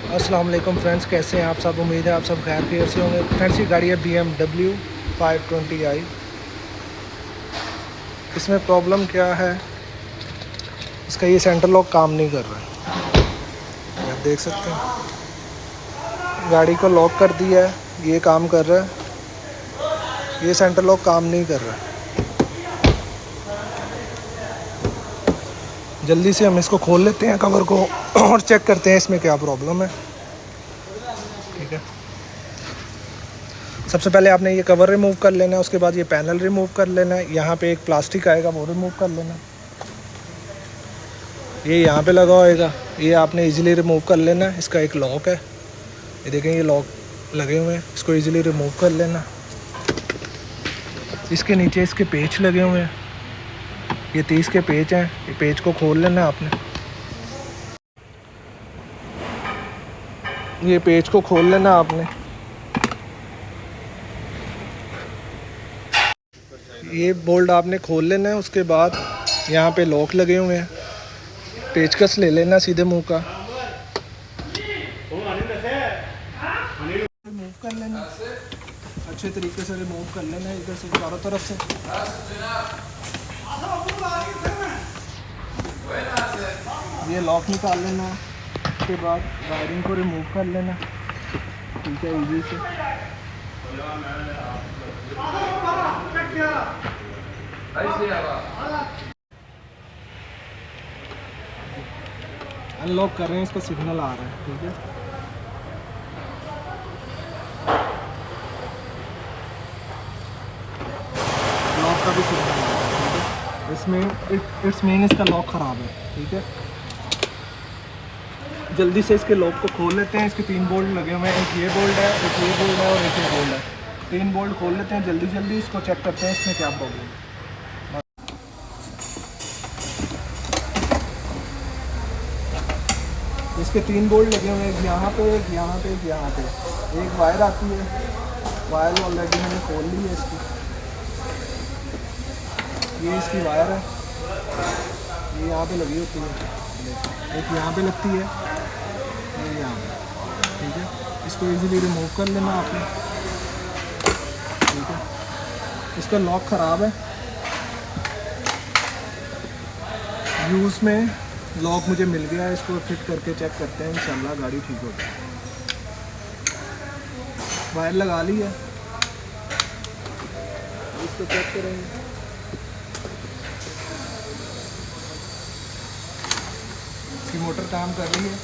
अस्सलाम वालेकुम फ्रेंड्स, कैसे हैं आप सब। उम्मीद है आप सब खैर खैरियत से होंगे। फ्रेंड्स, ये गाड़ी है BMW 520i। इसमें प्रॉब्लम क्या है, इसका ये सेंटर लॉक काम नहीं कर रहा है। आप देख सकते हैं, गाड़ी को लॉक कर दिया है, ये काम कर रहा है, ये सेंटर लॉक काम नहीं कर रहा है। जल्दी से हम इसको खोल लेते हैं कवर को और चेक करते हैं इसमें क्या प्रॉब्लम है। ठीक है, सबसे पहले आपने ये कवर रिमूव कर लेना है, उसके बाद ये पैनल रिमूव कर लेना है। यहाँ पे एक प्लास्टिक आएगा, वो रिमूव कर लेना। ये यहाँ पे लगा होएगा, ये आपने इजीली रिमूव कर लेना है। इसका एक लॉक है, ये देखें, ये लॉक लगे हुए हैं, इसको इजीली रिमूव कर लेना। इसके नीचे इसके पेच लगे हुए हैं, ये 30 के पेच हैं, ये पेच को खोल लेना आपने। ये पेच को खोल लेना आपने। ये बोल्ट आपने खोल लेना है। उसके बाद यहाँ पे लॉक लगे हुए हैं, पेचकस ले लेना सीधे मुंह का, रिमूव कर लेना अच्छे तरीके से, रिमूव कर लेना इधर से चारों तरफ से। ये लॉक निकाल लेना, उसके बाद वायरिंग को रिमूव कर लेना। ठीक है, इजी से। अनलॉक कर रहे हैं, इसका सिग्नल आ रहा है। ठीक है, लॉक का भी सिग्नल आ रहा है। ठीक है, इसमें इट्स मीन इसका लॉक ख़राब है। ठीक है, जल्दी से इसके लॉक को खोल लेते हैं। इसके 3 बोल्ट लगे हुए हैं, एक ये बोल्ट है, एक ये बोल्ट है और एक ये बोल्ट है। 3 बोल्ट खोल लेते हैं जल्दी जल्दी। इसको चेक करते हैं इसमें क्या प्रॉब्लम है। इसके 3 बोल्ट लगे हुए हैं, एक यहाँ पे, एक यहाँ पे, एक यहाँ पे। एक वायर आती है, वायर ऑलरेडी मैंने खोल ली है इसकी। ये इसकी वायर है, ये यहाँ पे लगी होती है, एक यहाँ पे लगती है, ये यहाँ पे। ठीक है, इसको इजीली रिमूव कर लेना आपने। ठीक है, इसका लॉक ख़राब है। यूज़ में लॉक मुझे मिल गया है, इसको फिट करके चेक करते हैं, इंशाल्लाह गाड़ी ठीक हो जाए। वायर लगा ली है, इसको चेक करेंगे। इसकी मोटर काम कर रही है।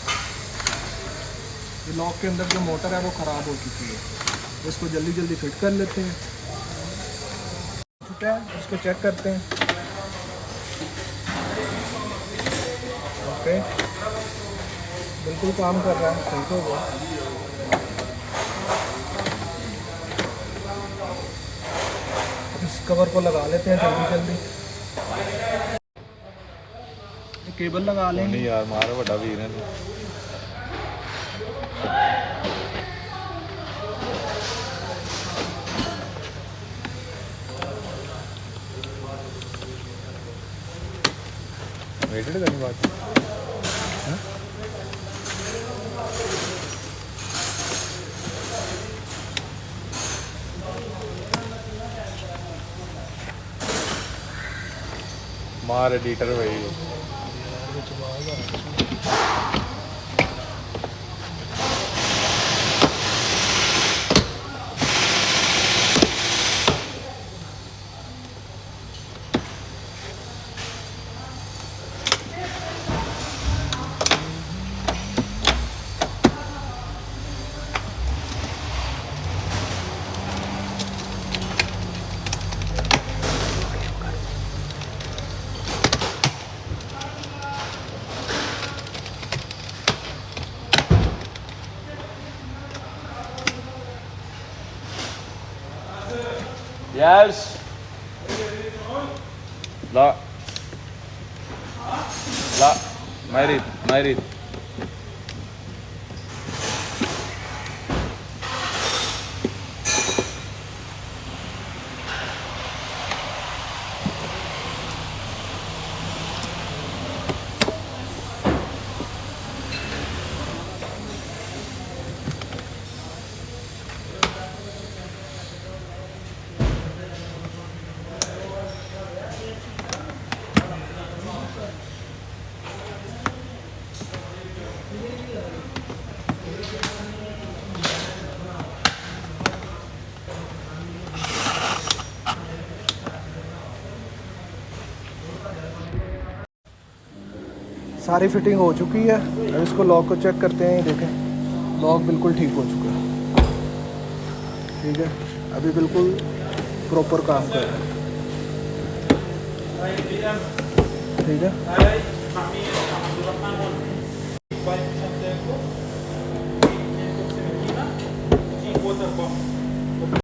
ये लॉक के अंदर जो मोटर है वो ख़राब हो चुकी है, इसको जल्दी जल्दी फिट कर लेते हैं। ठीक है, इसको चेक करते हैं। ओके, बिल्कुल काम कर रहा है, ठीक हो गया। इस कवर को लगा लेते हैं जल्दी जल्दी। केबल लगा लेंगे। नहीं यार, मारो बड़ा वीर है। वेटेड करनी बात है। मार एडिटर भाई। Yes. La. La. Mairit. सारी फिटिंग हो चुकी है। अब इसको लॉक को चेक करते हैं। देखें लॉक बिल्कुल ठीक हो चुका है। ठीक है, अभी बिल्कुल प्रॉपर काम कर रहा है। ठीक है, Vai,